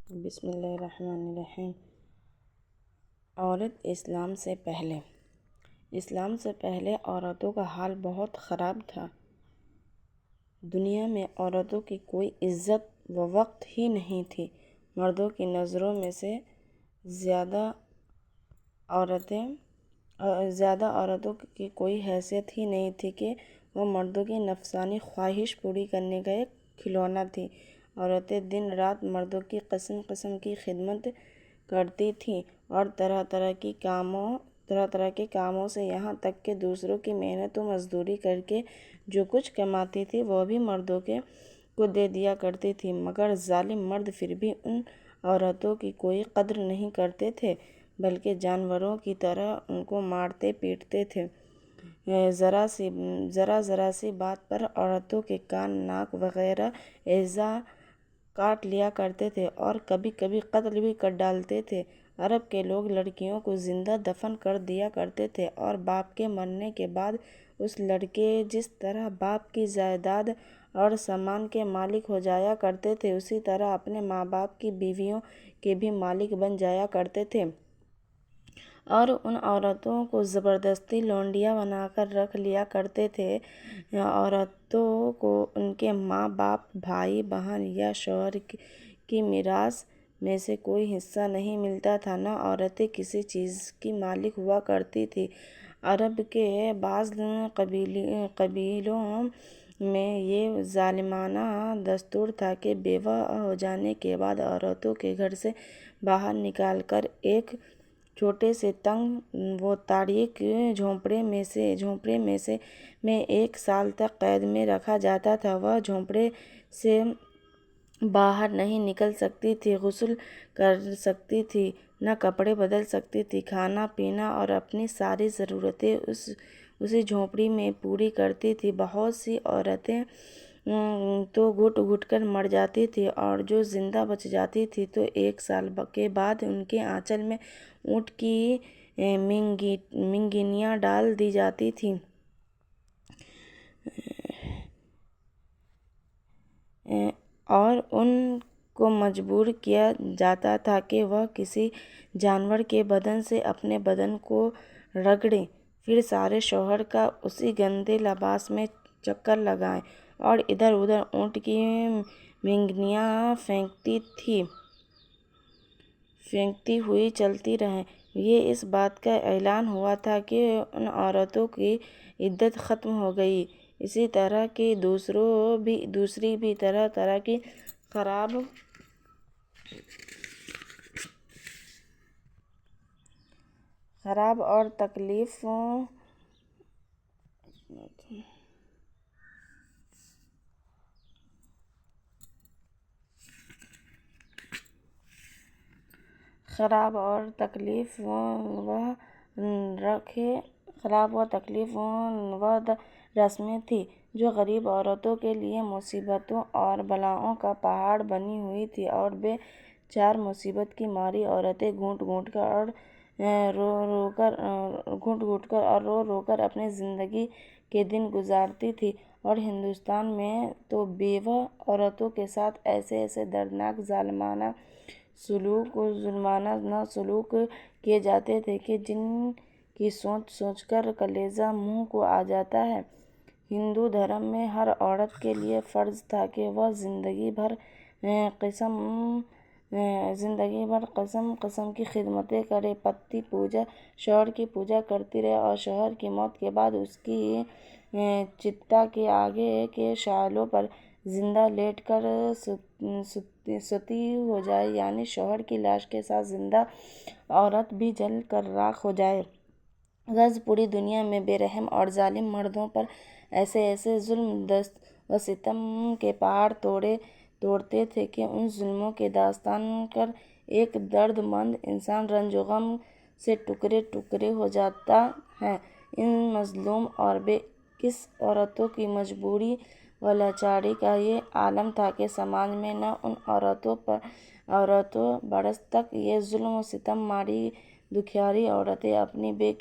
بسم اللہ الرحمن الرحیم۔ عورت اسلام سے پہلے عورتوں کا حال بہت خراب تھا۔ دنیا میں عورتوں کی کوئی عزت و وقت ہی نہیں تھی۔ مردوں کی نظروں میں سے زیادہ عورتوں کی کوئی حیثیت ہی نہیں تھی کہ وہ مردوں کی نفسانی خواہش پوری کرنے کا ایک کھلونا تھی۔ عورتیں دن رات مردوں کی قسم قسم کی خدمت کرتی تھیں اور طرح طرح کے کاموں سے، یہاں تک کہ دوسروں کی محنت و مزدوری کر کے جو کچھ کماتی تھیں وہ بھی مردوں کو دے دیا کرتی تھیں، مگر ظالم مرد پھر بھی ان عورتوں کی کوئی قدر نہیں کرتے تھے، بلکہ جانوروں کی طرح ان کو مارتے پیٹتے تھے۔ ذرا سی بات پر عورتوں کے کان، ناک وغیرہ اعضاء کاٹ لیا کرتے تھے اور کبھی کبھی قتل بھی کر ڈالتے تھے۔ عرب کے لوگ لڑکیوں کو زندہ دفن کر دیا کرتے تھے اور باپ کے مرنے کے بعد اس لڑکے جس طرح باپ کی جائیداد اور سامان کے مالک ہو جایا کرتے تھے، اسی طرح اپنے ماں باپ کی بیویوں کے بھی مالک بن جایا کرتے تھے اور ان عورتوں کو زبردستی لونڈیاں بنا کر رکھ لیا کرتے تھے۔ عورتوں کو ان کے ماں باپ، بھائی بہن یا شوہر کی میراث میں سے کوئی حصہ نہیں ملتا تھا، نہ عورتیں کسی چیز کی مالک ہوا کرتی تھیں۔ عرب کے بعض قبیلوں میں یہ ظالمانہ دستور تھا کہ بیوہ ہو جانے کے بعد عورتوں کے گھر سے باہر نکال کر ایک چھوٹے سے تنگ و تاریک جھونپڑے میں 1 سال تک قید میں رکھا جاتا تھا۔ وہ جھونپڑے سے باہر نہیں نکل سکتی تھی، غسل کر سکتی تھی، نہ کپڑے بدل سکتی تھی۔ کھانا پینا اور اپنی ساری ضرورتیں اسی جھونپڑی میں پوری کرتی تھیں۔ بہت سی عورتیں تو گھٹ گھٹ کر مر جاتی تھیں اور جو زندہ بچ جاتی تھیں تو 1 سال کے بعد ان کے آنچل میں اونٹ کی مینگنیاں ڈال دی جاتی تھیں اور ان کو مجبور کیا جاتا تھا کہ وہ کسی جانور کے بدن سے اپنے بدن کو رگڑیں، پھر سارے شوہر کا اسی گندے لباس میں چکر لگائیں اور ادھر ادھر اونٹ کی مینگنیاں پھینکتی ہوئی چلتی رہیں۔ یہ اس بات کا اعلان ہوا تھا کہ ان عورتوں کی عدت ختم ہو گئی۔ اسی طرح کی دوسری بھی طرح طرح کی خراب اور تکلیف و رسمیں تھیں جو غریب عورتوں کے لیے مصیبتوں اور بلاؤں کا پہاڑ بنی ہوئی تھیں، اور بے چار مصیبت کی ماری عورتیں گھٹ گھٹ کر اور رو رو کر اپنی زندگی کے دن گزارتی تھیں۔ اور ہندوستان میں تو بیوہ عورتوں کے ساتھ ایسے دردناک ظالمانہ سلوک کیے جاتے تھے کہ جن کی سوچ کر کلیجہ منہ کو آ جاتا ہے۔ ہندو دھرم میں ہر عورت کے لیے فرض تھا کہ وہ زندگی بھر قسم قسم کی خدمتیں کرے، پتی پوجا، شوہر کی پوجا کرتی رہے اور شوہر کی موت کے بعد اس کی چتا کے آگے کے شعلوں پر زندہ لیٹ کر ستی ہو جائے، یعنی شوہر کی لاش کے ساتھ زندہ عورت بھی جل کر راکھ ہو جائے۔ غرض پوری دنیا میں بے رحم اور ظالم مردوں پر ایسے ظلم و ستم کے پہاڑ توڑتے تھے کہ ان ظلموں کی داستان کر ایک درد مند انسان رنج و غم سے ٹکڑے ٹکڑے ہو جاتا ہے۔ ان مظلوم اور بے کس عورتوں کی مجبوری و لاچاری کا یہ عالم تھا کہ سماج میں نہ ان عورتوں برس تک یہ ظلم و ستم ماری دکھیاری عورتیں اپنی بے